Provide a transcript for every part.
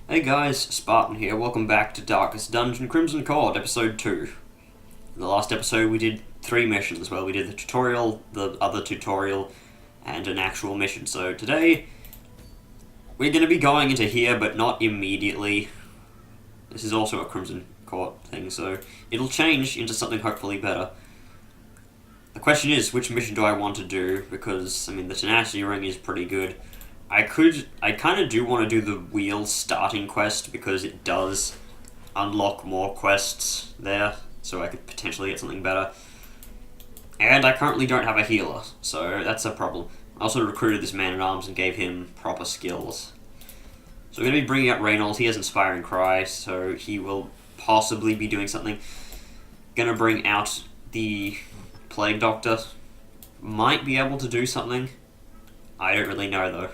Hey guys, Spartan here, welcome back to Darkest Dungeon Crimson Cord, episode 2. In the last episode we did 3 missions. Well, we did the tutorial, the other tutorial, and an actual mission. So today, we're going to be going into here, but not immediately. This is also a Crimson Court thing, so it'll change into something hopefully better. The question is, which mission do I want to do? Because, I mean, the Tenacity Ring is pretty good. I kind of do want to do the wheel starting quest because it does unlock more quests there, so I could potentially get something better. And I currently don't have a healer, so that's a problem. I also recruited this man-at-arms and gave him proper skills. So we're going to be bringing up Reynolds. He has Inspiring Cry, so he will possibly be doing something. Going to bring out the Plague Doctor. Might be able to do something. I don't really know, though.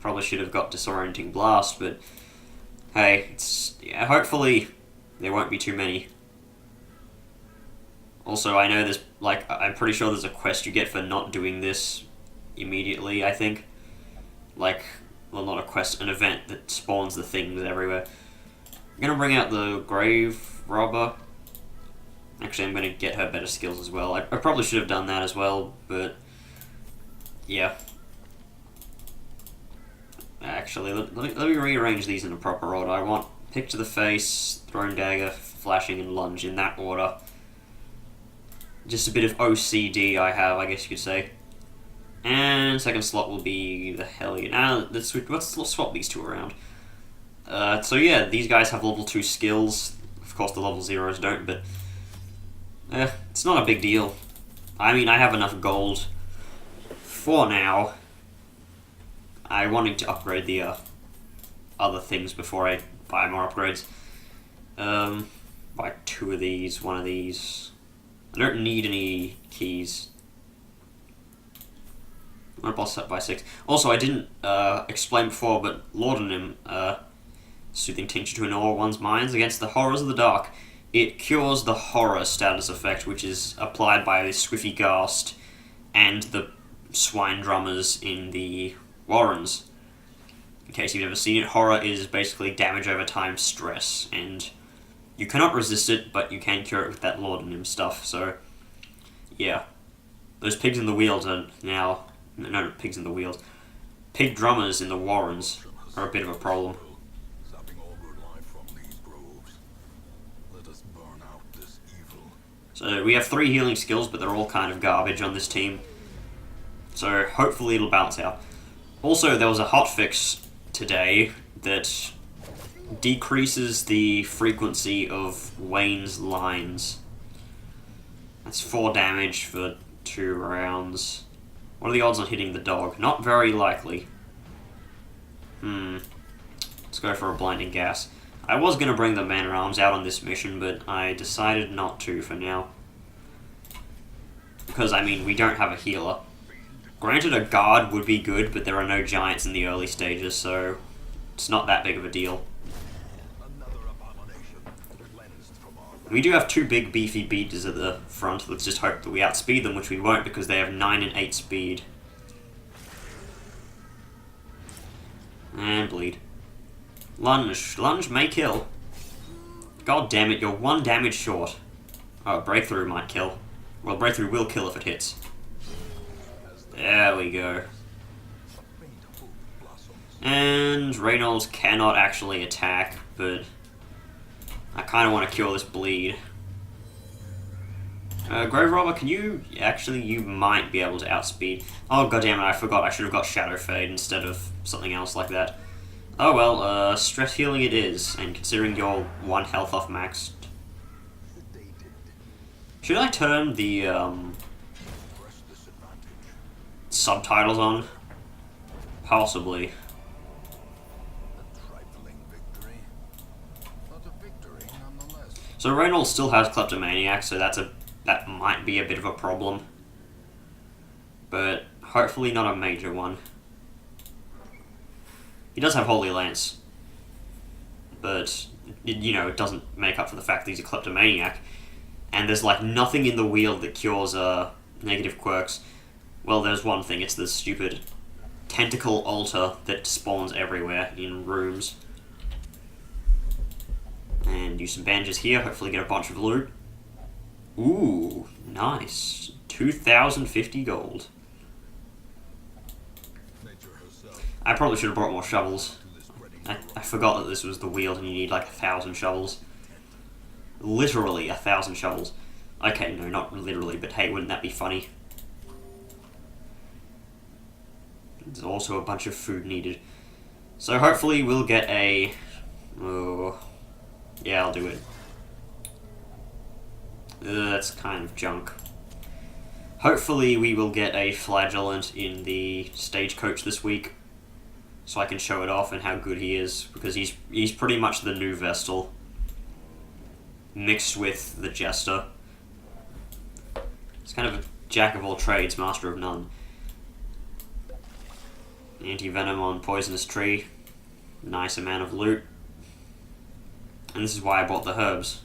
Probably should have got Disorienting Blast, but hey, hopefully there won't be too many. Also, I know there's, I'm pretty sure there's a quest you get for not doing this immediately, I think. Well, not a quest, an event that spawns the things everywhere. I'm gonna bring out the Grave Robber. Actually, I'm gonna get her better skills as well. I probably should have done that as well, but yeah. Actually, let me rearrange these in a proper order. I want Pick to the Face, Thrown Dagger, Flashing, and Lunge in that order. Just a bit of OCD I have, I guess you could say. And second slot will be the Hellion. Let's swap these two around. So yeah, these guys have level 2 skills. Of course the level 0s don't, but it's not a big deal. I mean, I have enough gold for now. I wanted to upgrade the other things before I buy more upgrades. Buy 2 of these, 1 of these. I don't need any keys. I'm gonna boss up by 6. Also, I didn't explain before, but Laudanum, Soothing Tincture to annul one's minds against the horrors of the dark. It cures the horror status effect, which is applied by the Squiffy Ghast and the Swine Drummers in the Warrens. In case you've never seen it, horror is basically damage over time stress, and you cannot resist it, but you can cure it with that laudanum stuff, so yeah. Those pigs in the wheels are now... No, not pigs in the wheels. Pig drummers in the Warrens are a bit of a problem. So we have 3 healing skills, but they're all kind of garbage on this team. So hopefully it'll balance out. Also, there was a hotfix today that decreases the frequency of Wayne's lines. That's 4 damage for 2 rounds. What are the odds on hitting the dog? Not very likely. Let's go for a Blinding Gas. I was going to bring the Man-at-Arms out on this mission, but I decided not to for now. Because, I mean, we don't have a healer. Granted, a guard would be good, but there are no giants in the early stages, so it's not that big of a deal. We do have 2 big beefy beaters at the front. Let's just hope that we outspeed them, which we won't because they have 9 and 8 speed. And bleed. Lunge. Lunge may kill. God damn it, you're 1 damage short. Oh, Breakthrough might kill. Well, Breakthrough will kill if it hits. There we go. And Reynolds cannot actually attack, but I kind of want to cure this bleed. Grave Robber, can you... Actually, you might be able to outspeed. Oh, goddammit, I forgot. I should have got Shadow Fade instead of something else like that. Oh well, stress healing it is, and considering you're 1 health off maxed. Should I turn the, subtitles on? Possibly. So Reynolds still has Kleptomaniac, so that might be a bit of a problem. But hopefully not a major one. He does have Holy Lance. But, it doesn't make up for the fact that he's a Kleptomaniac. And there's nothing in the wheel that cures negative quirks. Well, there's one thing, it's the stupid tentacle altar that spawns everywhere in rooms. And use some bandages here, hopefully get a bunch of loot. Ooh, nice. 2,050 gold. I probably should have brought more shovels. I forgot that this was the Weald and you need like 1,000 shovels. Literally 1,000 shovels. Okay, no, not literally, but hey, wouldn't that be funny? There's also a bunch of food needed. So hopefully we'll get a... Oh, yeah, I'll do it. That's kind of junk. Hopefully we will get a flagellant in the stagecoach this week, so I can show it off and how good he is, because he's pretty much the new Vestal, mixed with the Jester. It's kind of a jack of all trades, master of none. Anti-venom on poisonous tree. Nice amount of loot. And this is why I bought the herbs.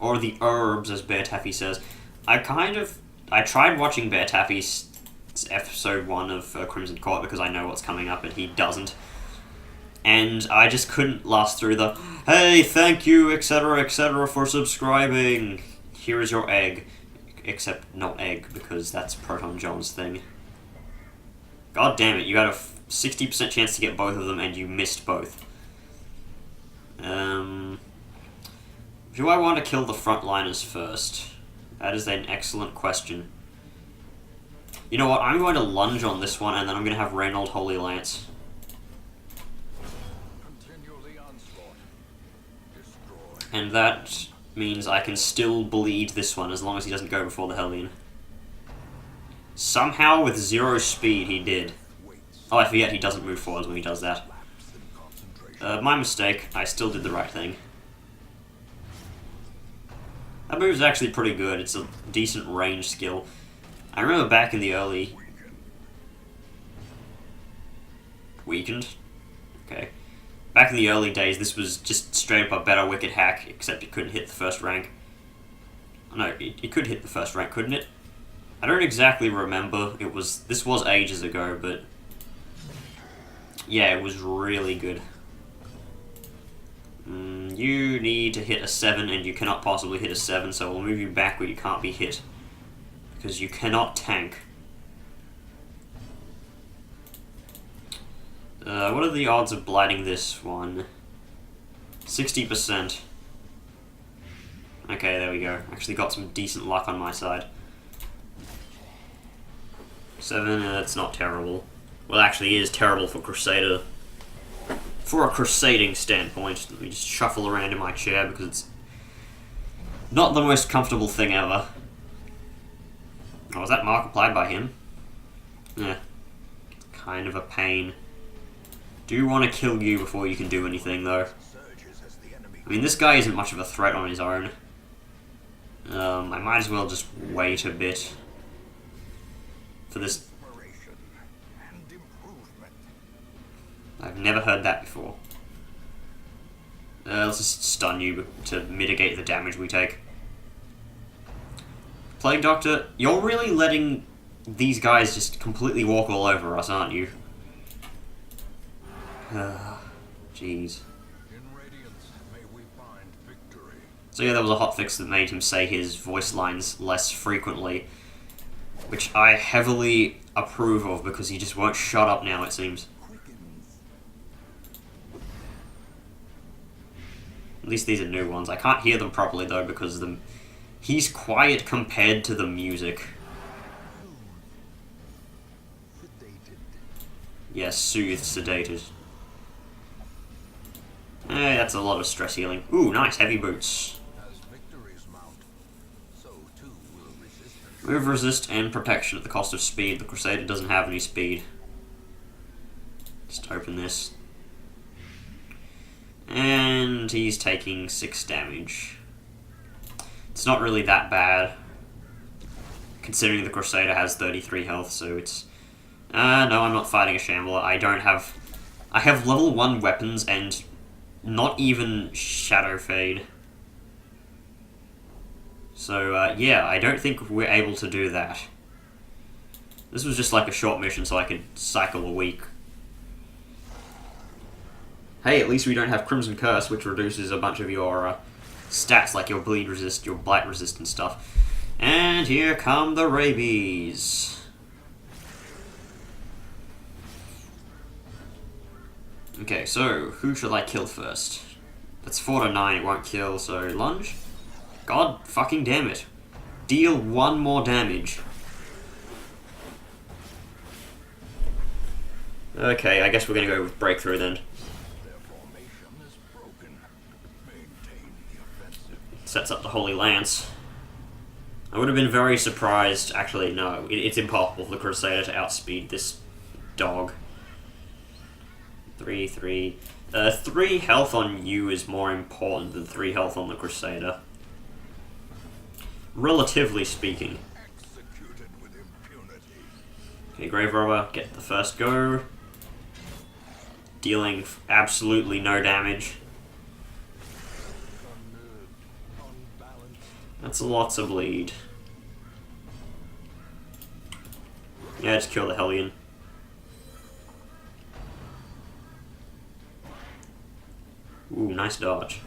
Or the herbs, as Bear Taffy says. I tried watching Bear Taffy's episode 1 of Crimson Court because I know what's coming up and he doesn't. And I just couldn't last through the, hey, thank you, etc., for subscribing. Here is your egg. Except not egg, because that's Proton John's thing. God damn it, you had a 60% chance to get both of them and you missed both. Do I want to kill the frontliners first? That is an excellent question. You know what, I'm going to lunge on this one and then I'm going to have Reynold Holy Lance. And that means I can still bleed this one as long as he doesn't go before the Hellion. Somehow with 0 speed he did. Oh, I forget he doesn't move forwards when he does that. My mistake. I still did the right thing. That move is actually pretty good. It's a decent range skill. I remember back in the early... Weakened? Okay. Back in the early days, this was just straight up a better Wicked Hack, except it couldn't hit the first rank. No, it could hit the first rank, couldn't it? I don't exactly remember. This was ages ago, but... Yeah, it was really good. You need to hit a 7, and you cannot possibly hit a 7, so we'll move you back where you can't be hit. Because you cannot tank. What are the odds of blighting this one? 60%. Okay, there we go. Actually got some decent luck on my side. 7, that's not terrible. Well, actually, it is terrible for Crusader. For a crusading standpoint, let me just shuffle around in my chair because it's not the most comfortable thing ever. Oh, was that mark applied by him? Yeah. Kind of a pain. Do want to kill you before you can do anything, though. I mean, this guy isn't much of a threat on his own. I might as well just wait a bit for this. I've never heard that before. Let's just stun you to mitigate the damage we take. Plague Doctor, you're really letting these guys just completely walk all over us, aren't you? Jeez. So yeah, there was a hotfix that made him say his voice lines less frequently, which I heavily approve of because he just won't shut up now, it seems. At least these are new ones. I can't hear them properly though because he's quiet compared to the music. Yes, soothed, sedated. That's a lot of stress healing. Ooh, nice, heavy boots. Move, resist, and protection at the cost of speed. The Crusader doesn't have any speed. Just open this. And he's taking 6 damage. It's not really that bad, considering the Crusader has 33 health, so it's... no, I'm not fighting a Shambler. I have level 1 weapons and not even Shadow Fade. So, yeah, I don't think we're able to do that. This was just like a short mission so I could cycle a week. Hey, at least we don't have Crimson Curse, which reduces a bunch of your stats, like your bleed resist, your blight resist and stuff. And here come the rabies. Okay, so who should I kill first? That's 4 to 9, it won't kill, so lunge. God fucking damn it. Deal 1 more damage. Okay, I guess we're gonna go with breakthrough then. Sets up the Holy Lance. I would have been very surprised. Actually, no, it's impossible for the Crusader to outspeed this dog. 3, 3. 3 health on you is more important than 3 health on the Crusader. Relatively speaking. Okay, Grave Robber, get the first go. Dealing absolutely no damage. That's lots of bleed. Yeah, just kill the Hellion. Ooh, nice dodge.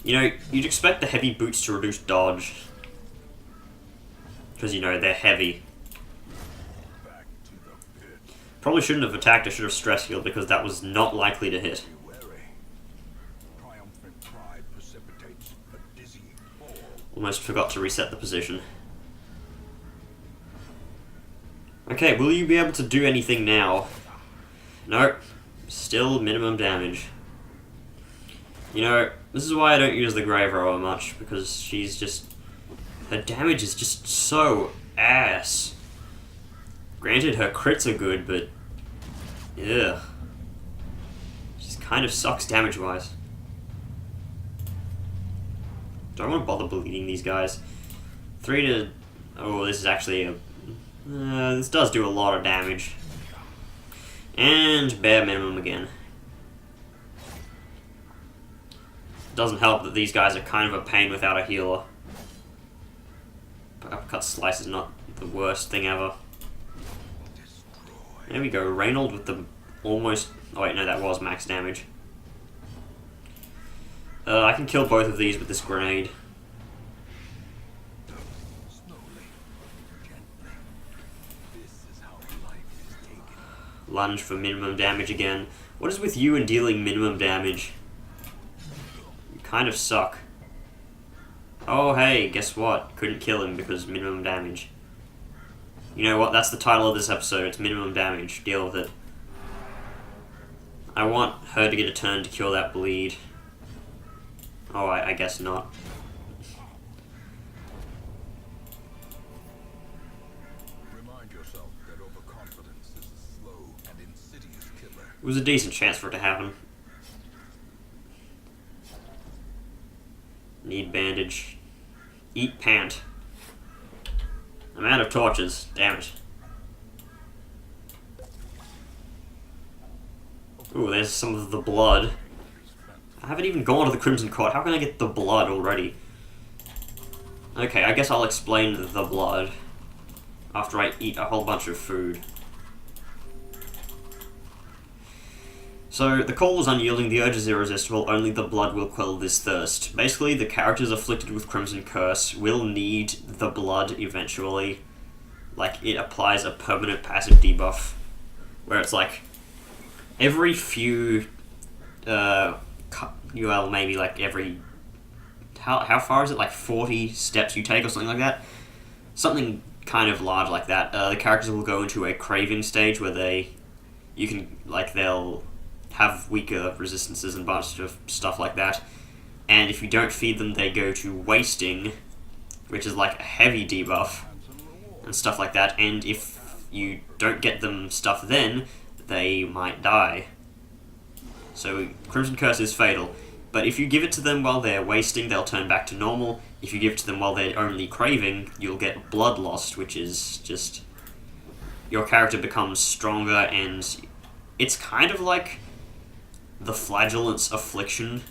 You know, you'd expect the heavy boots to reduce dodge. Because, you know, they're heavy. Probably shouldn't have attacked, I should have stress healed because that was not likely to hit. Almost forgot to reset the position. Okay, will you be able to do anything now? Nope. Still minimum damage. You know, this is why I don't use the Grave Robber much, because she's just... her damage is just so ass. Granted, her crits are good, but... ugh. She just kind of sucks damage-wise. Don't want to bother bleeding these guys. 3 to... oh, this is actually a... this does do a lot of damage. And bare minimum again. Doesn't help that these guys are kind of a pain without a healer. But uppercut slice is not the worst thing ever. There we go, Reynold with the almost... oh wait, no, that was max damage. I can kill both of these with this grenade. Lunge for minimum damage again. What is with you and dealing minimum damage? You kind of suck. Oh hey, guess what? Couldn't kill him because minimum damage. You know what? That's the title of this episode. It's minimum damage. Deal with it. I want her to get a turn to cure that bleed. Oh, I guess not. Remind yourself that overconfidence is a slow and insidious killer. It was a decent chance for it to happen. Need bandage. Eat pant. I'm out of torches. Damn it. Ooh, there's some of the blood. I haven't even gone to the Crimson Court. How can I get the blood already? Okay, I guess I'll explain the blood after I eat a whole bunch of food. So, the call is unyielding, the urge is irresistible, only the blood will quell this thirst. Basically, the characters afflicted with Crimson Curse will need the blood eventually. Like, it applies a permanent passive debuff, where it's like, every few, well, maybe like every, how far is it, like 40 steps you take or something like that? Something kind of large like that. The characters will go into a craving stage where they'll have weaker resistances and a bunch of stuff like that. And if you don't feed them, they go to wasting, which is like a heavy debuff and stuff like that. And if you don't get them stuff then, they might die. So Crimson Curse is fatal. But if you give it to them while they're wasting, they'll turn back to normal. If you give it to them while they're only craving, you'll get blood lost, which is just... your character becomes stronger, and it's kind of like the Flagellant's Affliction.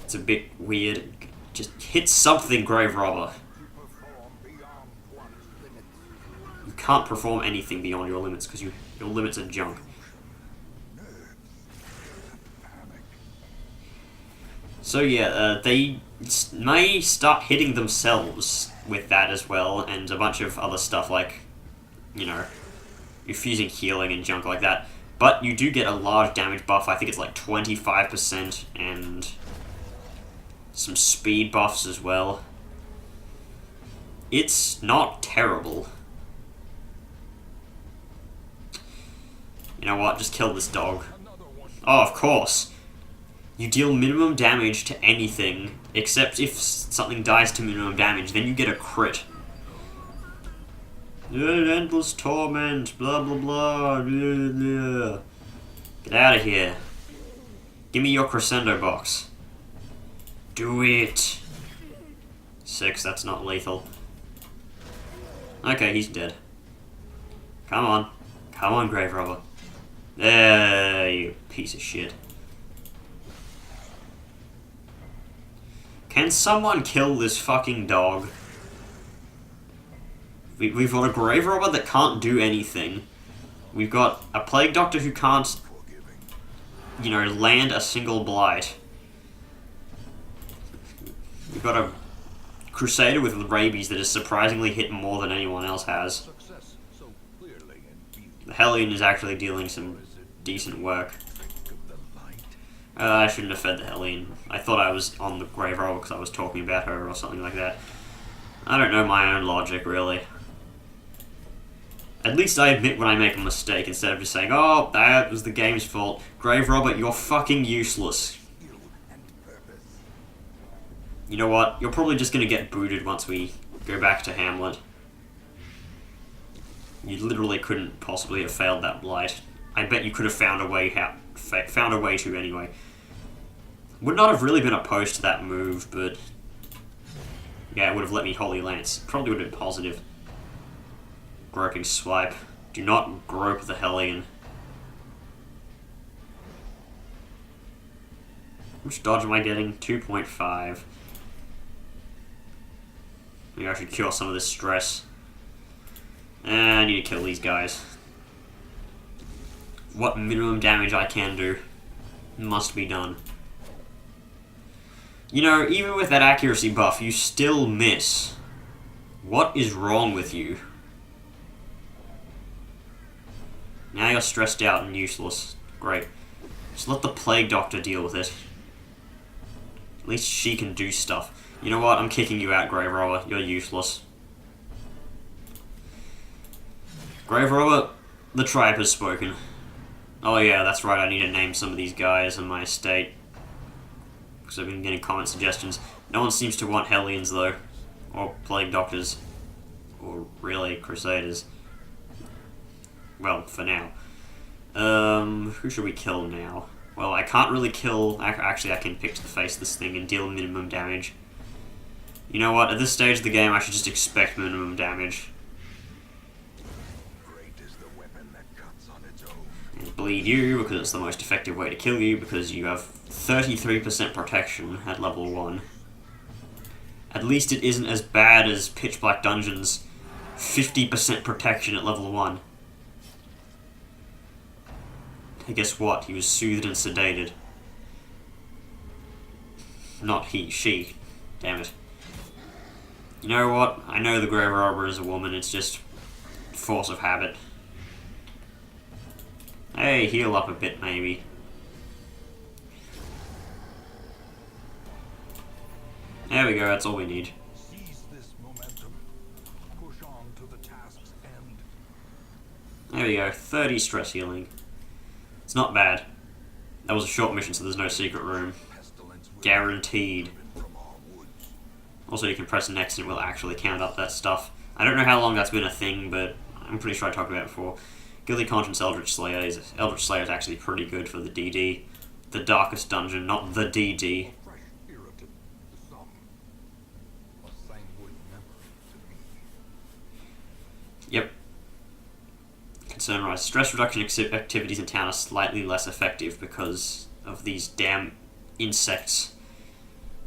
It's a bit weird. Just hit something, Grave Robber. can't perform anything beyond your limits because your limits are junk. So yeah, they may start hitting themselves with that as well, and a bunch of other stuff like, you know, refusing healing and junk like that. But you do get a large damage buff. I think it's like 25%, and some speed buffs as well. It's not terrible. You know what? Just kill this dog. Oh, of course. You deal minimum damage to anything, except if something dies to minimum damage, then you get a crit. Endless torment, blah blah blah, blah, blah. Get out of here. Give me your crescendo box. Do it. 6, that's not lethal. Okay, he's dead. Come on. Come on, grave robber. There, you piece of shit. Can someone kill this fucking dog? We've got a grave robber that can't do anything. We've got a plague doctor who can't, you know, land a single blight. We've got a crusader with rabies that has surprisingly hit more than anyone else has. The Hellion is actually dealing some decent work. I shouldn't have fed the Hellion. I thought I was on the grave robber because I was talking about her or something like that. I don't know my own logic, really. At least I admit when I make a mistake instead of just saying, oh, that was the game's fault. Grave robber, you're fucking useless. You know what? You're probably just going to get booted once we go back to Hamlet. You literally couldn't possibly have failed that blight. I bet you could have found a way to anyway. Would not have really been opposed to that move, but yeah, it would have let me Holy Lance. Probably would have been positive. Groping Swipe. Do not grope the Hellion. How much dodge am I getting? 2.5. Maybe I should cure some of this stress. I need to kill these guys. What minimum damage I can do must be done. You know, even with that accuracy buff, you still miss. What is wrong with you? Now you're stressed out and useless. Great. Just let the Plague Doctor deal with it. At least she can do stuff. You know what? I'm kicking you out, Grave Robber. You're useless. Grave Robber, the tribe has spoken. Oh yeah, that's right, I need to name some of these guys on my estate. Because I've been getting comment suggestions. No one seems to want Hellions, though. Or Plague Doctors. Or really, Crusaders. Well, for now. Who should we kill now? Well, I can't really kill... Actually, I can pick to the face of this thing and deal minimum damage. You know what? At this stage of the game, I should just expect minimum damage. And bleed you, because it's the most effective way to kill you, because you have 33% protection at level 1. At least it isn't as bad as Pitch Black Dungeon's 50% protection at level 1. And guess what? He was soothed and sedated. Not he, she. Damn it. You know what? I know the Grave Robber is a woman, it's just force of habit. Hey, heal up a bit, maybe. There we go, that's all we need. There we go, 30 stress healing. It's not bad. That was a short mission, so there's no secret room. Guaranteed. Also, you can press next and it will actually count up that stuff. I don't know how long that's been a thing, but I'm pretty sure I talked about it before. Guilty Conscience Eldritch Slayer is actually pretty good for the DD. The Darkest Dungeon, not the DD. Yep. Concern rise. Stress reduction activities in town are slightly less effective because of these damn insects.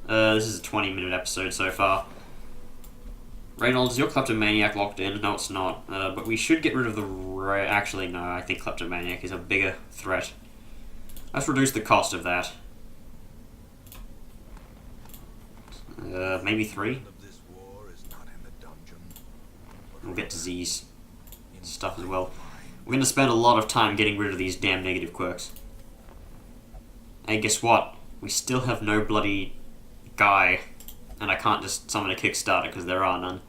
This is a 20-minute episode so far. Reynolds, your kleptomaniac locked in. No, it's not. But we should get rid of the... Actually, no, I think kleptomaniac is a bigger threat. Let's reduce the cost of that. Maybe 3? We'll get disease stuff as well. We're going to spend a lot of time getting rid of these damn negative quirks. And guess what? We still have no bloody guy. And I can't just summon a Kickstarter because there are none.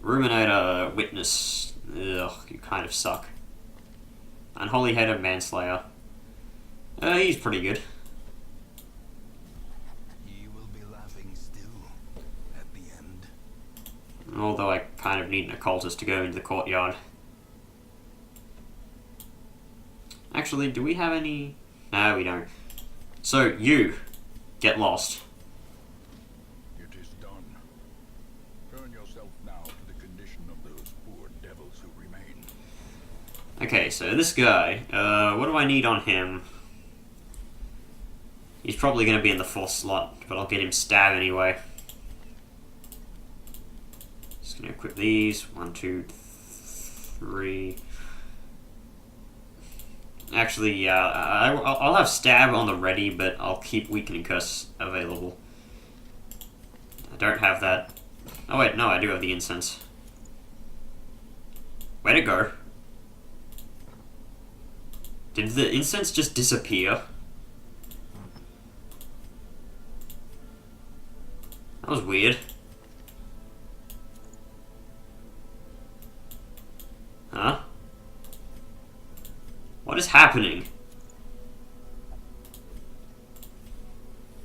Ruminator, Witness. Ugh, you kind of suck. Unholy Hater, Manslayer. He's pretty good. He will be laughing still at the end. Although I kind of need an occultist to go into the courtyard. Actually, do we have any? No, we don't. So, you get lost. It is done. Turn yourself now to the condition of those poor devils who remain. Okay, so this guy, what do I need on him? He's probably going to be in the 4th slot, but I'll get him stab anyway. Just going to equip these. 1, 2, 3. Actually, yeah, I'll have stab on the ready, but I'll keep weakening curse available. I don't have that. Oh wait, no, I do have the incense. Way to go. Did the incense just disappear? That was weird. Huh? What is happening?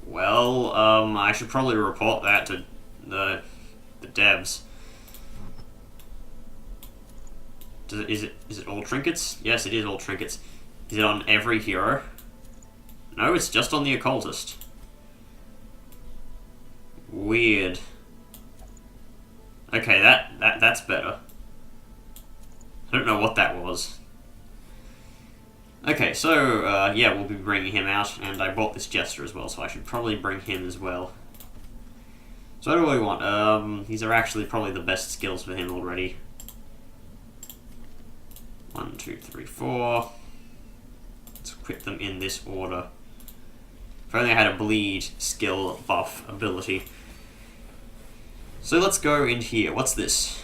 Well, I should probably report that to the devs. Is it all trinkets? Yes, it is all trinkets. Is it on every hero? No, it's just on the occultist. Weird. Okay, that's better. I don't know what that was. Okay, so, yeah, we'll be bringing him out, and I bought this Jester as well, so I should probably bring him as well. So what do we want? These are actually probably the best skills for him already. 1, 2, 3, 4. Let's equip them in this order. If only I had a bleed skill buff ability. So let's go in here. What's this?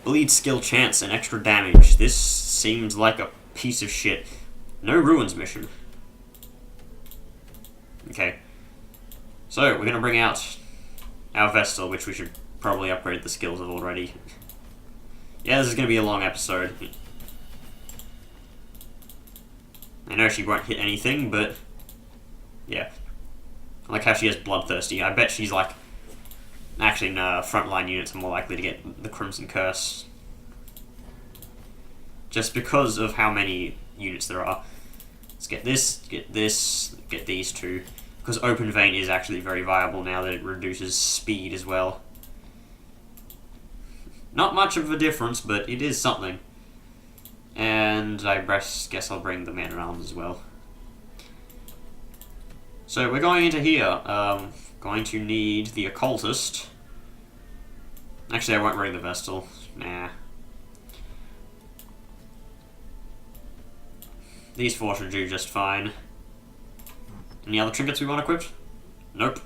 Bleed skill chance and extra damage. This seems like a piece of shit. No ruins mission. Okay. So, we're going to bring out our Vestal, which we should probably upgrade the skills of already. Yeah, this is going to be a long episode. I know she won't hit anything, but... yeah. I like how she has Bloodthirsty. I bet she's like... actually, no, frontline units are more likely to get the Crimson Curse. Just because of how many units there are. Let's get this, get these two. Because Open Vein is actually very viable now that it reduces speed as well. Not much of a difference, but it is something. And I guess I'll bring the Man-at-Arms as well. So we're going into here. Going to need the Occultist. Actually, I won't bring the Vestal. Nah. These 4 should do just fine. Any other trinkets we want equipped? Nope.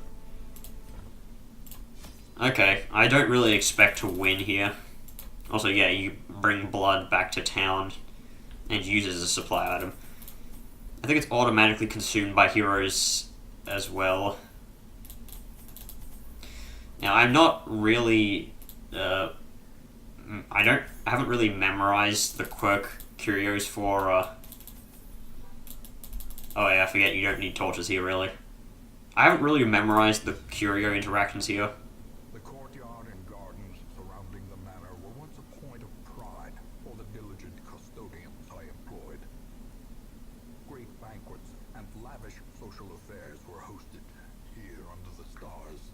Okay, I don't really expect to win here. Also, yeah, you bring blood back to town and use it as a supply item. I think it's automatically consumed by heroes as well. Now, I'm not really... I haven't really memorized the quirk curios for... oh yeah, I forget you don't need torches here, really. I haven't really memorized the curio interactions here. The courtyard and gardens surrounding the manor were once a point of pride for the diligent custodians I employed. Great banquets and lavish social affairs were hosted here under the stars.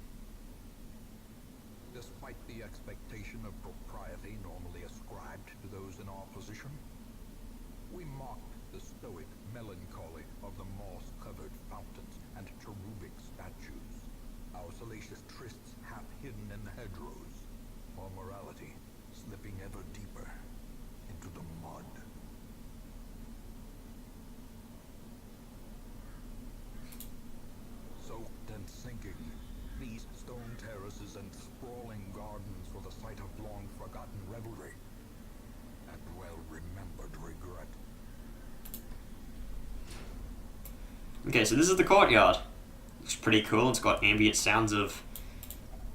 Despite the expectation of propriety normally ascribed to those in our position, we mocked the stoic melancholy of the moss-covered fountains and cherubic statues, our salacious trysts half hidden in the hedgerows. mazes and sprawling gardens were the site of long-forgotten revelry and well-remembered regret. Okay, so this is the courtyard. Looks pretty cool. It's got ambient sounds of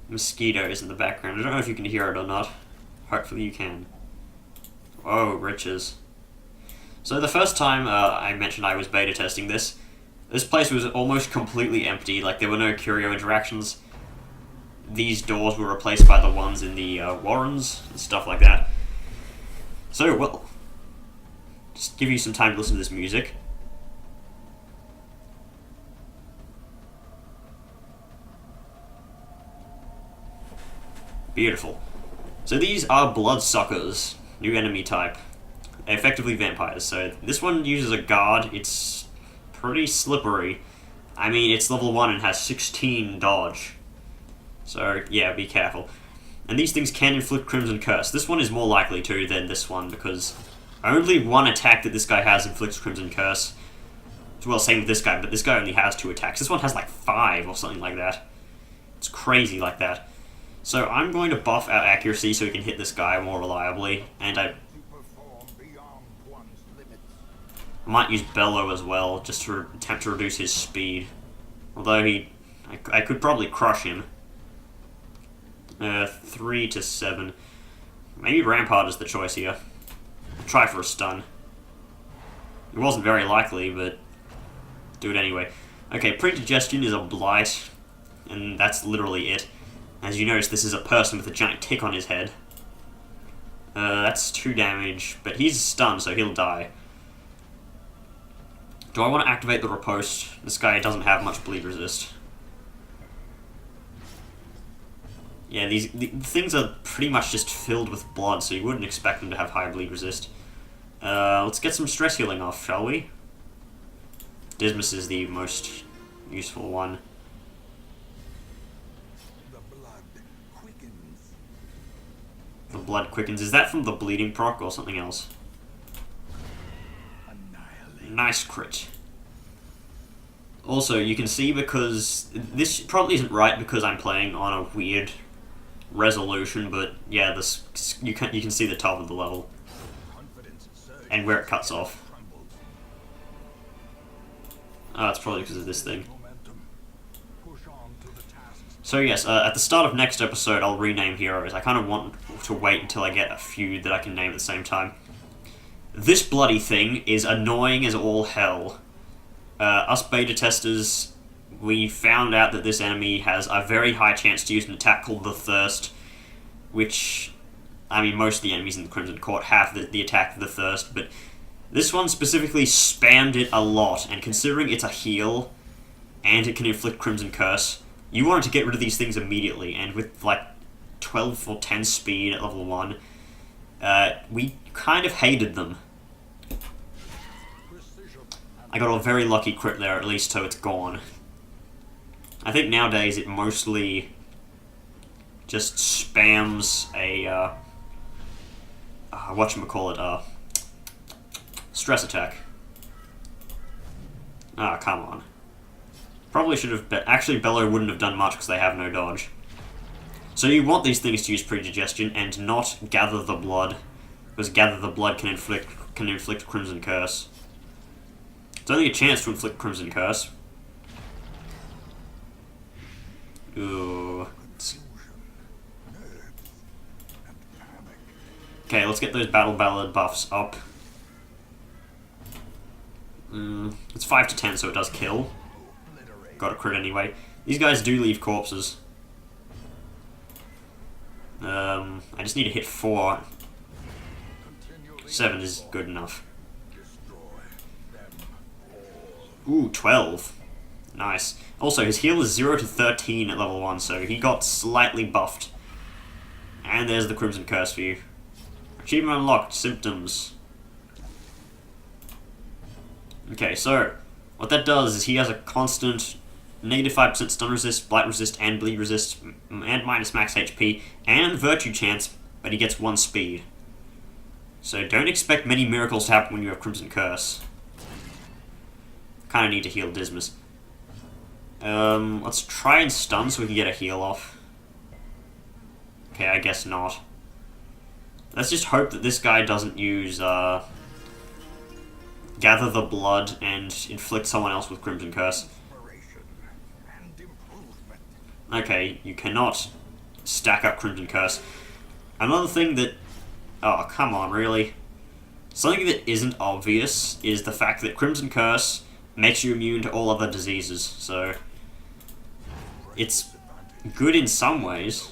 mosquitoes in the background. I don't know if you can hear it or not. Hopefully you can. Oh, riches. So the first time I mentioned I was beta testing this place was almost completely empty. Like, there were no curio interactions. These doors were replaced by the ones in the warrens and stuff like that. So, well, just give you some time to listen to this music. Beautiful. So these are bloodsuckers, new enemy type. They're effectively vampires. So this one uses a guard. It's pretty slippery. I mean, it's level 1 and has 16 dodge. So yeah, be careful. And these things can inflict Crimson Curse. This one is more likely to than this one because only one attack that this guy has inflicts Crimson Curse. Well, same with this guy, but this guy only has 2 attacks. This one has like 5 or something like that. It's crazy like that. So I'm going to buff our accuracy so we can hit this guy more reliably, and I might use Bellow as well, just to attempt to reduce his speed. Although I could probably crush him. 3 to 7. Maybe Rampart is the choice here. I'll try for a stun. It wasn't very likely, but do it anyway. Okay, Predigestion is a blight, and that's literally it. As you notice, this is a person with a giant tick on his head. That's 2 damage, but he's stunned, so he'll die. Do I want to activate the riposte? This guy doesn't have much bleed resist. Yeah, the things are pretty much just filled with blood, so you wouldn't expect them to have high bleed resist. Let's get some stress healing off, shall we? Dismas is the most useful one. The blood quickens. Is that from the bleeding proc or something else? Nice crit. Also, you can see, because this probably isn't right because I'm playing on a weird resolution, but yeah, this you can see the top of the level and where it cuts off. Oh, it's probably because of this thing. So yes, at the start of next episode, I'll rename heroes. I kind of want to wait until I get a few that I can name at the same time. This bloody thing is annoying as all hell. Us beta testers, we found out that this enemy has a very high chance to use an attack called the Thirst, which, I mean, most of the enemies in the Crimson Court have the attack of the Thirst, but this one specifically spammed it a lot, and considering it's a heal, and it can inflict Crimson Curse, you wanted to get rid of these things immediately, and with like 12 or 10 speed at level 1, we kind of hated them. I got a very lucky crit there, at least, so it's gone. I think nowadays it mostly just spams a, whatchamacallit, stress attack. Ah, come on. Probably should have... Actually, Bellow wouldn't have done much because they have no dodge. So you want these things to use Predigestion and not Gather the Blood, because Gather the Blood can inflict Crimson Curse. It's only a chance to inflict Crimson Curse. Ooh. Okay, let's get those Battle Ballad buffs up. It's 5 to 10, so it does kill. Got a crit anyway. These guys do leave corpses. I just need to hit 4. 7 is good enough. Ooh, 12. Nice. Also, his heal is 0 to 13 at level 1, so he got slightly buffed. And there's the Crimson Curse for you. Achievement unlocked. Symptoms. Okay, so what that does is he has a constant negative 5% stun resist, blight resist, and bleed resist, and minus max HP, and virtue chance, but he gets 1 speed. So don't expect many miracles to happen when you have Crimson Curse. Kind of need to heal Dismas. Let's try and stun so we can get a heal off. Okay, I guess not. Let's just hope that this guy doesn't use, Gather the Blood and inflict someone else with Crimson Curse. Okay, you cannot stack up Crimson Curse. Another thing that... Oh, come on, really? Something that isn't obvious is the fact that Crimson Curse makes you immune to all other diseases, so... It's good in some ways.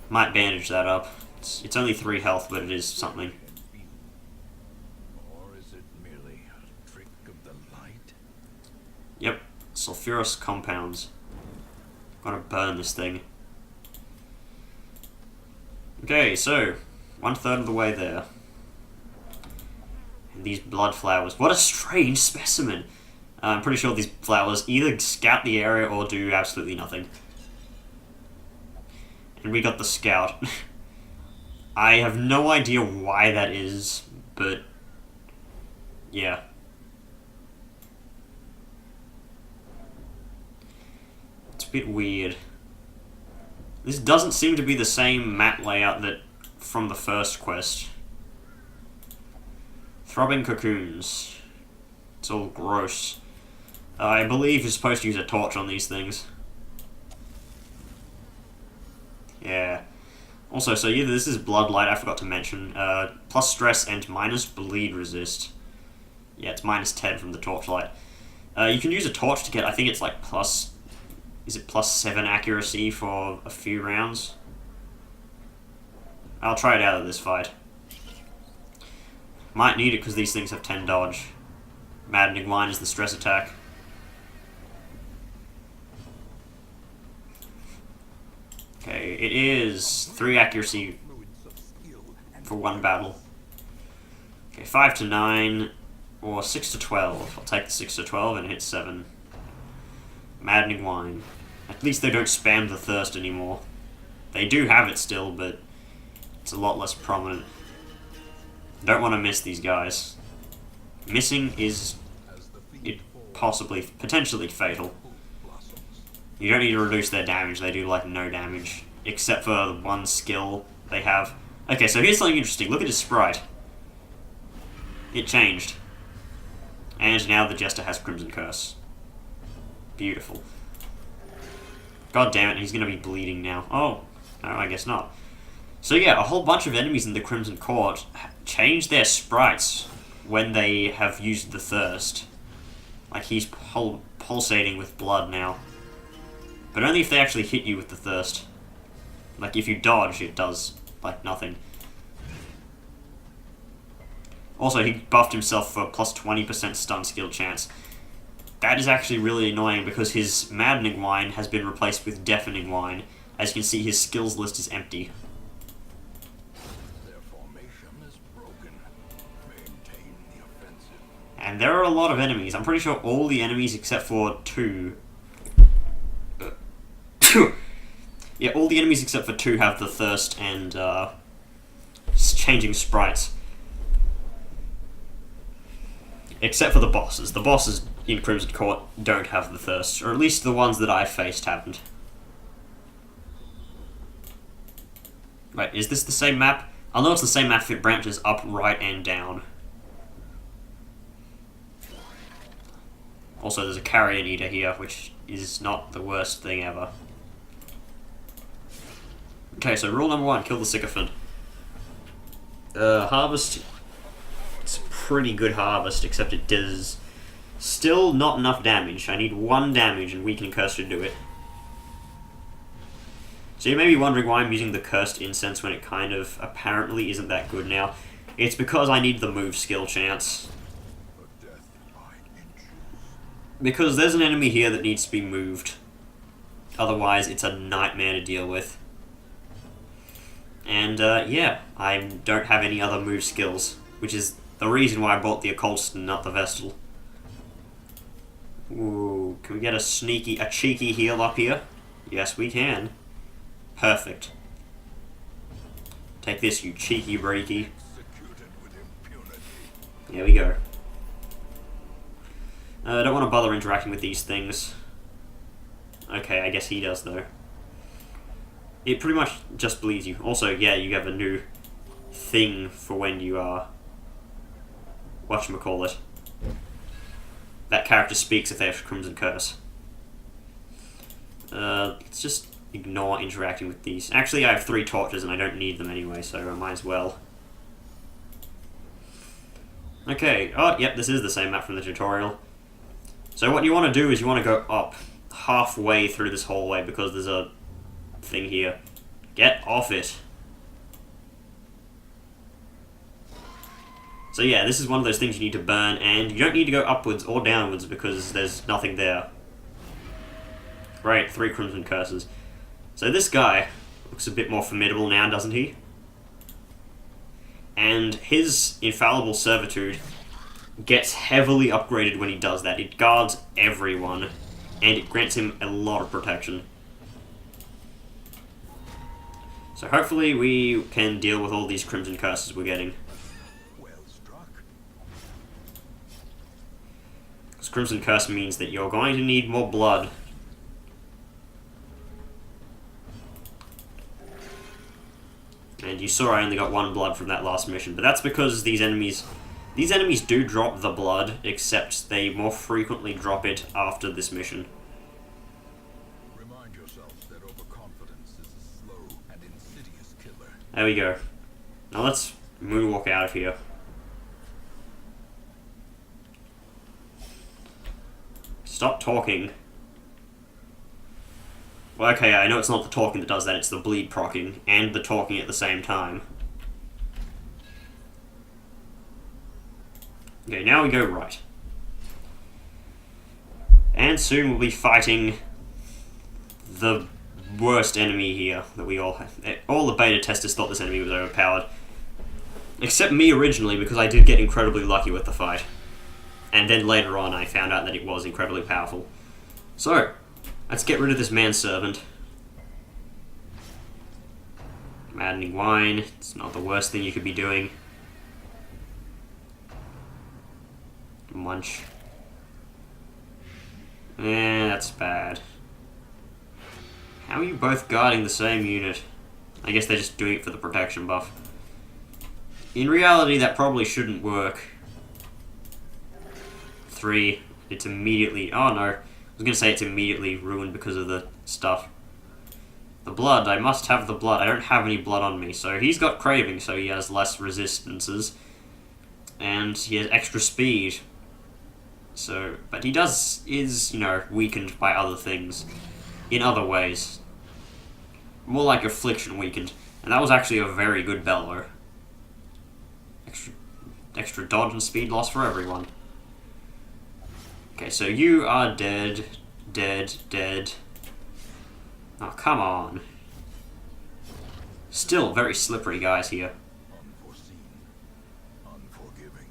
Might bandage that up. It's only 3 health, but it is something. Or is it merely a trick of the light? Yep, sulfurous compounds. Gotta burn this thing. Okay, so 1/3 of the way there. And these blood flowers. What a strange specimen! I'm pretty sure these flowers either scout the area or do absolutely nothing. And we got the scout. I have no idea why that is, but yeah. It's a bit weird. This doesn't seem to be the same map layout that from the first quest. Throbbing cocoons. It's all gross. I believe you're supposed to use a torch on these things. Yeah. Also, so yeah, this is Bloodlight, I forgot to mention. Plus stress and minus bleed resist. Yeah, it's minus 10 from the torchlight. You can use a torch to get, I think it's like plus... Is it plus 7 accuracy for a few rounds? I'll try it out of this fight. Might need it because these things have 10 dodge. Maddening Wine is the stress attack. Okay, it is 3 accuracy for 1 battle. Okay, 5 to 9 or 6 to 12. I'll take the 6 to 12 and hit 7. Maddening Wine. At least they don't spam the thirst anymore. They do have it still, but it's a lot less prominent. Don't want to miss these guys. Missing is potentially fatal. You don't need to reduce their damage, they do like no damage. Except for the one skill they have. Okay, so here's something interesting. Look at his sprite. It changed. And now the Jester has Crimson Curse. Beautiful. God damn it, he's gonna be bleeding now. Oh, no, I guess not. So yeah, a whole bunch of enemies in the Crimson Court change their sprites when they have used the Thirst. Like, he's pulsating with blood now. But only if they actually hit you with the Thirst. Like, if you dodge, it does, like, nothing. Also, he buffed himself for plus 20% stun skill chance. That is actually really annoying because his Maddening Wine has been replaced with Deafening Wine. As you can see, his skills list is empty. Their formation is broken. Maintain the offensive. And there are a lot of enemies. I'm pretty sure all the enemies except for 2... yeah, all the enemies except for 2 have the Thirst and changing sprites. Except for the bosses. The bosses in Crimson Court don't have the Thirst, or at least the ones that I faced haven't. Wait, is this the same map? I'll know it's the same map if it branches up, right, and down. Also, there's a Carrion Eater here, which is not the worst thing ever. Okay, so rule number 1, kill the Sycophant. Harvest... It's a pretty good harvest, except it does still not enough damage. I need 1 damage and Weakening Curse to do it. So you may be wondering why I'm using the Cursed Incense when it kind of apparently isn't that good now. It's because I need the move skill chance. Because there's an enemy here that needs to be moved. Otherwise, it's a nightmare to deal with. And, yeah, I don't have any other move skills, which is the reason why I bought the Occultist and not the Vestal. Ooh, can we get a cheeky heal up here? Yes, we can. Perfect. Take this, you cheeky breaky. There we go. I don't want to bother interacting with these things. Okay, I guess he does, though. it pretty much just bleeds you. Also, yeah, you have a new thing for when you are whatchamacallit. That character speaks if they have Crimson Curse. Let's just ignore interacting with these. Actually, I have 3 torches and I don't need them anyway, so I might as well. Okay, oh, yep, this is the same map from the tutorial. So what you want to do is you want to go up halfway through this hallway because there's a thing here. Get off it. So yeah, this is one of those things you need to burn, and you don't need to go upwards or downwards because there's nothing there. Great, 3 Crimson Curses. So this guy looks a bit more formidable now, doesn't he? And his Infallible Servitude gets heavily upgraded when he does that. It guards everyone, and it grants him a lot of protection. So hopefully we can deal with all these Crimson Curses we're getting. Because Crimson Curse means that you're going to need more blood. And you saw I only got 1 blood from that last mission, but that's because these enemies do drop the blood, except they more frequently drop it after this mission. Remind yourself that overconfidence is a slow and insidious killer. There we go. Now let's moonwalk out of here. Stop talking. Well, okay, I know it's not the talking that does that, it's the bleed proccing and the talking at the same time. Okay, now we go right. And soon we'll be fighting the worst enemy here that we all have. All the beta testers thought this enemy was overpowered. Except me originally, because I did get incredibly lucky with the fight. And then later on I found out that it was incredibly powerful. So, let's get rid of this manservant. Maddening wine. It's not the worst thing you could be doing. Munch. That's bad. How are you both guarding the same unit? I guess they're just doing it for the protection buff. In reality, that probably shouldn't work. 3. It's immediately... Oh no. I was going to say it's immediately ruined because of the stuff. The blood. I must have the blood. I don't have any blood on me. So he's got craving, so he has less resistances. And he has extra speed. So, but he is, you know, weakened by other things. In other ways. More like affliction weakened. And that was actually a very good bellow. Extra dodge and speed loss for everyone. Okay, so you are dead, dead, dead. Oh, come on. Still very slippery guys here. Unforeseen, unforgiving.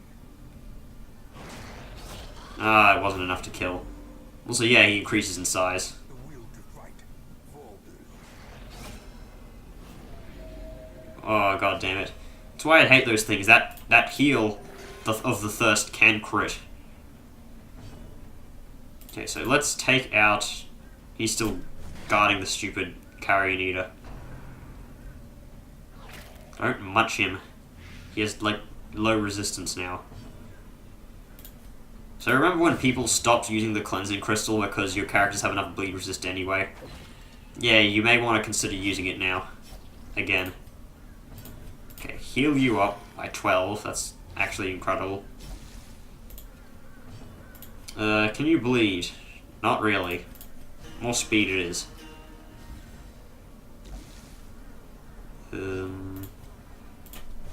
Ah, it wasn't enough to kill. Also, yeah, he increases in size. The will to fight falters. Oh, god damn it. That's why I hate those things. That heal of the thirst can crit. Okay, so let's take out... He's still guarding the stupid Carrion Eater. Don't munch him. He has, like, low resistance now. So remember when people stopped using the Cleansing Crystal because your characters have enough bleed resist anyway? Yeah, you may want to consider using it now. Again. Okay, heal you up by 12. That's actually incredible. Can you bleed? Not really. More speed it is.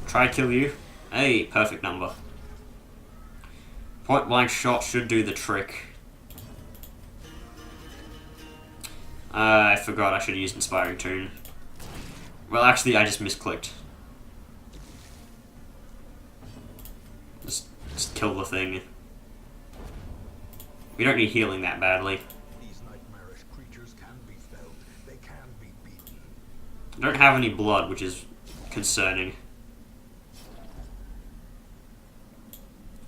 Try kill you. Hey, perfect number. Point blank shot should do the trick. I forgot I should have used Inspiring Tune. Well, actually, I just misclicked. Just kill the thing. We don't need healing that badly. These nightmarish creatures can be felled. They can be beaten. I don't have any blood, which is concerning.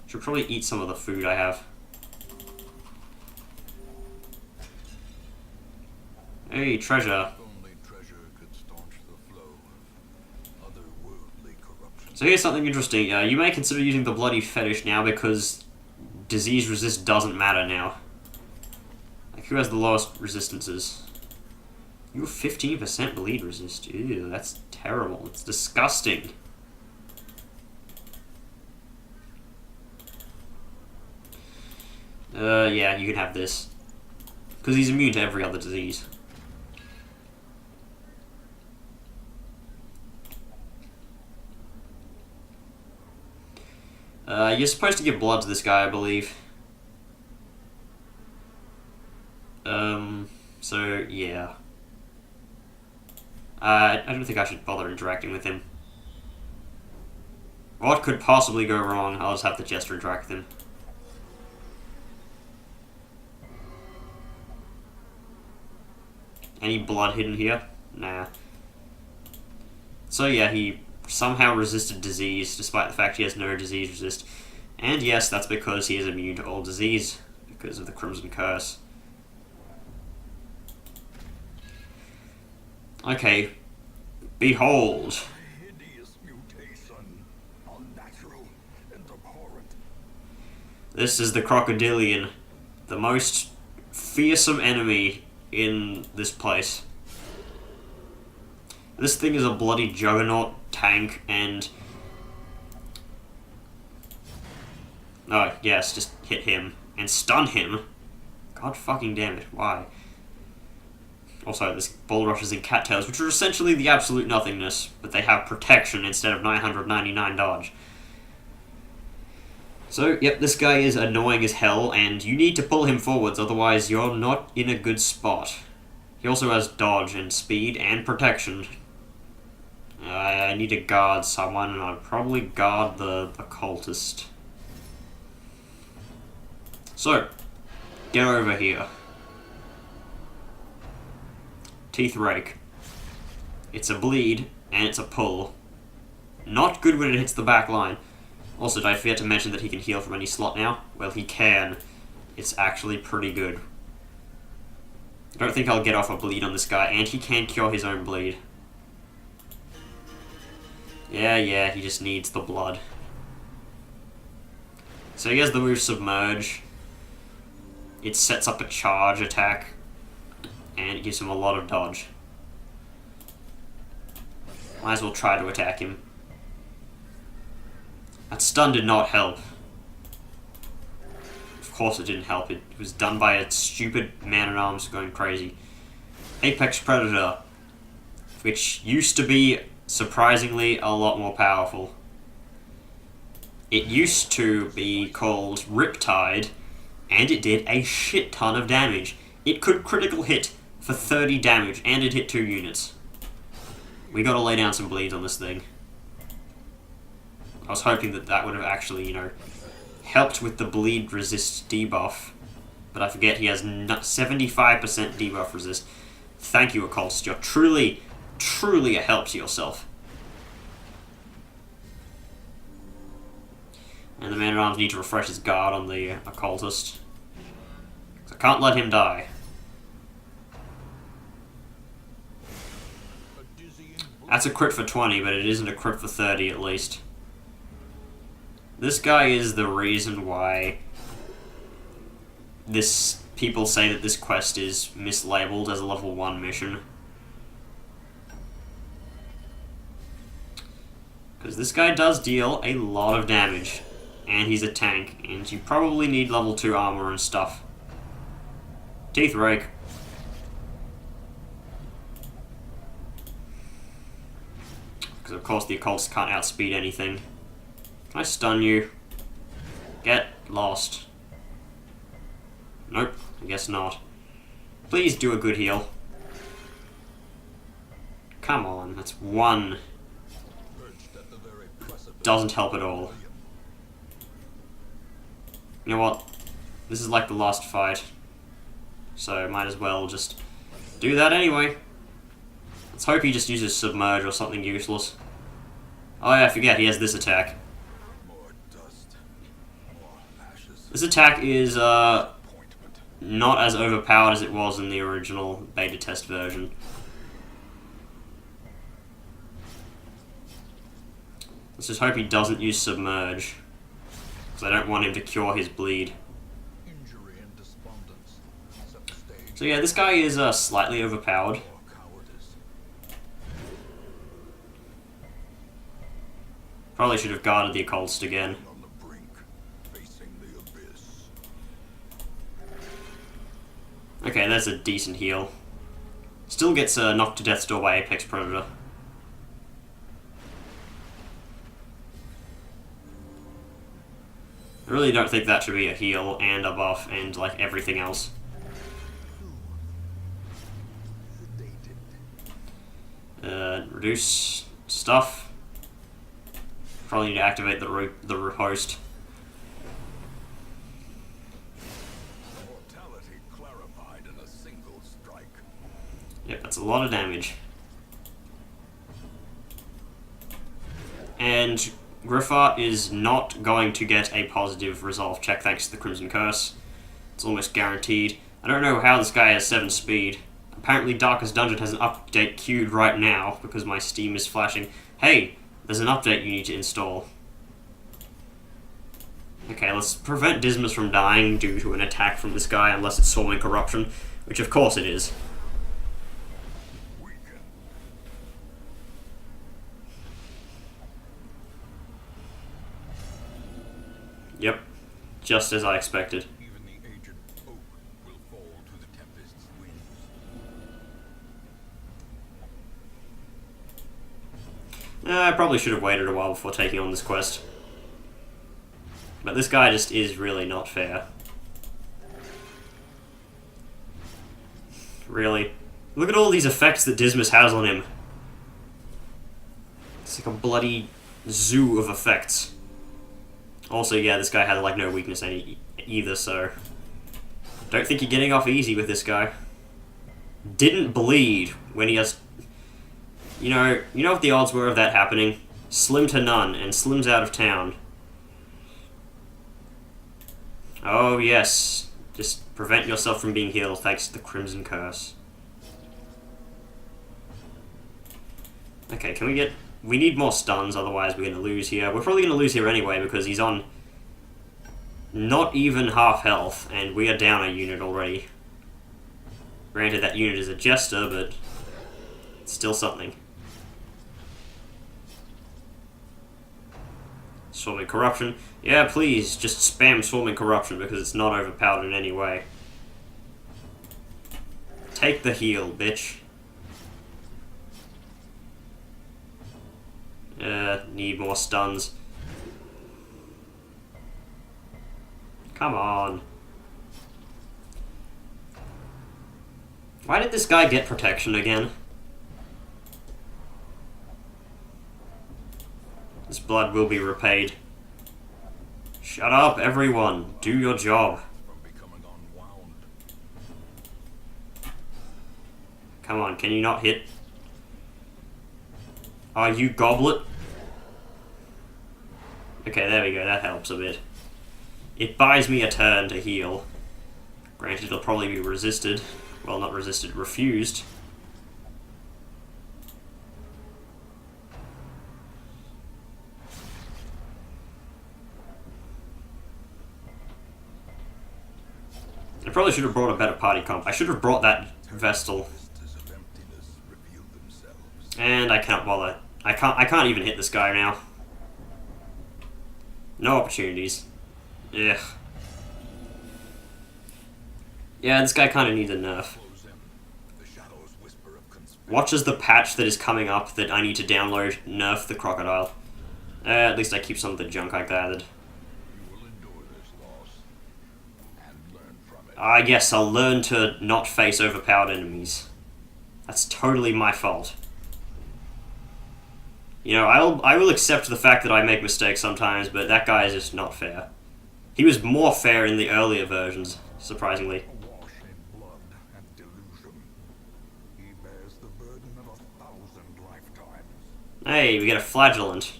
Should probably eat some of the food I have. Hey, treasure. Only treasure could So here's something interesting. You may consider using the Bloody Fetish now because disease resist doesn't matter now. Like, who has the lowest resistances? You have 15% bleed resist. Ew, that's terrible. It's disgusting. Yeah, you can have this. Because he's immune to every other disease. You're supposed to give blood to this guy, I believe. So, yeah. I don't think I should bother interacting with him. What could possibly go wrong? I'll just have the Jester interact with him. Any blood hidden here? Nah. So yeah, he somehow resisted disease, despite the fact he has no disease resist. And yes, that's because he is immune to all disease, because of the Crimson Curse. Okay. Behold. Hideous mutation, unnatural and abhorrent. This is the Crocodilian, the most fearsome enemy in this place. This thing is a bloody juggernaut tank, and oh yes, just hit him and stun him. God fucking damn it, why? Also, there's bull rushes and cattails, which are essentially the absolute nothingness, but they have protection instead of 999 dodge. So, yep, this guy is annoying as hell, and you need to pull him forwards, otherwise you're not in a good spot. He also has dodge and speed and protection. I need to guard someone, and I'll probably guard the cultist. So, get over here. Teeth Rake. It's a bleed, and it's a pull. Not good when it hits the back line. Also, did I forget to mention that he can heal from any slot now? Well, he can. It's actually pretty good. I don't think I'll get off a bleed on this guy, and he can cure his own bleed. Yeah, he just needs the blood. So he has the move Submerge. It sets up a charge attack, and it gives him a lot of dodge. Might as well try to attack him. That stun did not help. Of course it didn't help. It was done by a stupid man-at-arms going crazy. Apex Predator, which used to be surprisingly a lot more powerful. It used to be called Riptide, and it did a shit ton of damage. It could critical hit for 30 damage, and it hit 2 units. We gotta lay down some bleeds on this thing. I was hoping that that would have actually, you know, helped with the bleed resist debuff. But I forget he has 75% debuff resist. Thank you, Occultist. You're truly a help to yourself. And the man-at-arms need to refresh his guard on the Occultist. I can't let him die. That's a crit for 20, but it isn't a crit for 30 at least. This guy is the reason why people say that this quest is mislabeled as a level 1 mission. Because this guy does deal a lot of damage, and he's a tank, and you probably need level 2 armor and stuff. Teeth Rake. Because of course the occultists can't outspeed anything. Can I stun you? Get lost. Nope, I guess not. Please do a good heal. Come on, that's 1. Doesn't help at all. You know what? This is like the last fight. So might as well just do that anyway. Let's hope he just uses Submerge or something useless. Oh yeah, I forget, he has this attack. This attack is not as overpowered as it was in the original beta test version. Let's just hope he doesn't use Submerge. Because I don't want him to cure his bleed. Injury and despondence set the stage So yeah, this guy is slightly overpowered. for cowardice. Probably should have guarded the occultist again. On the brink, facing the abyss. Okay, that's a decent heal. Still gets knocked to death's door by Apex Predator. I really don't think that should be a heal and a buff and like everything else. Reduce stuff. Probably need to activate the riposte. Mortality clarified in a single strike. Yep, that's a lot of damage. And Griffart is not going to get a positive resolve check thanks to the Crimson Curse. It's almost guaranteed. I don't know how this guy has 7 speed. Apparently Darkest Dungeon has an update queued right now because my Steam is flashing. Hey, there's an update you need to install. Okay, let's prevent Dismas from dying due to an attack from this guy unless it's Swarming Corruption, which of course it is. Yep, just as I expected. Even the aged oak will fall to the tempest's winds. I probably should have waited a while before taking on this quest. But this guy just is really not fair. Really. Look at all these effects that Dismas has on him. It's like a bloody zoo of effects. Also, yeah, this guy had like no weakness either, so don't think you're getting off easy with this guy. Didn't bleed when he has, you know what the odds were of that happening? Slim to none, and Slim's out of town. Oh yes, just prevent yourself from being healed thanks to the Crimson Curse. Okay, can we get... We need more stuns, otherwise we're going to lose here. We're probably going to lose here anyway, because he's on not even half health, and we are down a unit already. Granted, that unit is a Jester, but it's still something. Swarming Corruption. Yeah, please, just spam Swarming Corruption, because it's not overpowered in any way. Take the heal, bitch. Need more stuns. Come on. Why did this guy get protection again? This blood will be repaid. Shut up, everyone. Do your job. From becoming unwound. Come on, can you not hit? Are you Goblet? Okay, there we go, that helps a bit. It buys me a turn to heal. Granted, it'll probably be resisted. Well, not resisted, refused. I probably should have brought a better party comp. I should have brought that Vestal. Vistas of emptiness reveal themselves. And I cannot bother. I can't even hit this guy now. No opportunities. Ugh. Yeah, this guy kind of needs a nerf. Close in. The shadows whisper of conspiracy. Watch as the patch that is coming up that I need to download nerf the Crocodile. At least I keep some of the junk I gathered. You will endure this loss and learn from it. I guess I'll learn to not face overpowered enemies. That's totally my fault. You know, I will accept the fact that I make mistakes sometimes, but that guy is just not fair. He was more fair in the earlier versions, surprisingly. Awash in blood and delusion. He bears the burden of 1,000 lifetimes. Hey, we get a Flagellant.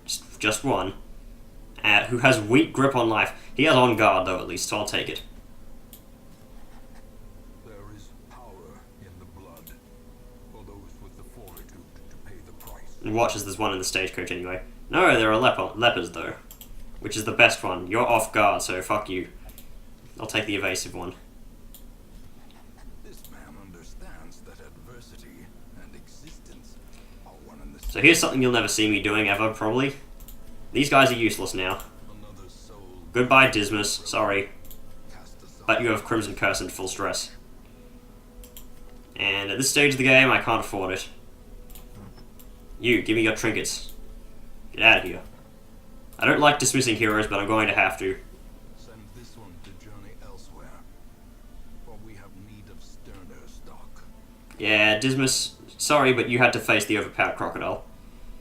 Just one. Who has weak grip on life. He has On Guard, though, at least, so I'll take it. There is power in the blood for those with the fortitude to pay the price. And watch as there's one in the stagecoach anyway. No, there are lepers though, which is the best one. You're off guard, so fuck you. I'll take the evasive one. This man understands that adversity and existence are one and the same. So here's something you'll never see me doing ever, probably. These guys are useless now. Another soul Goodbye, Dismas. Sorry. cast aside. But you have Crimson Curse and full stress. And at this stage of the game, I can't afford it. You, give me your trinkets. Get out of here. I don't like dismissing heroes, but I'm going to have to. Send this one to journey elsewhere, for we have need of sterner stock. Yeah, Dismas, sorry, but you had to face the overpowered crocodile.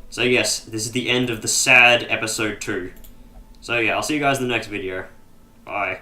So yes, this is the end of the sad episode 2. So yeah, I'll see you guys in the next video. Bye.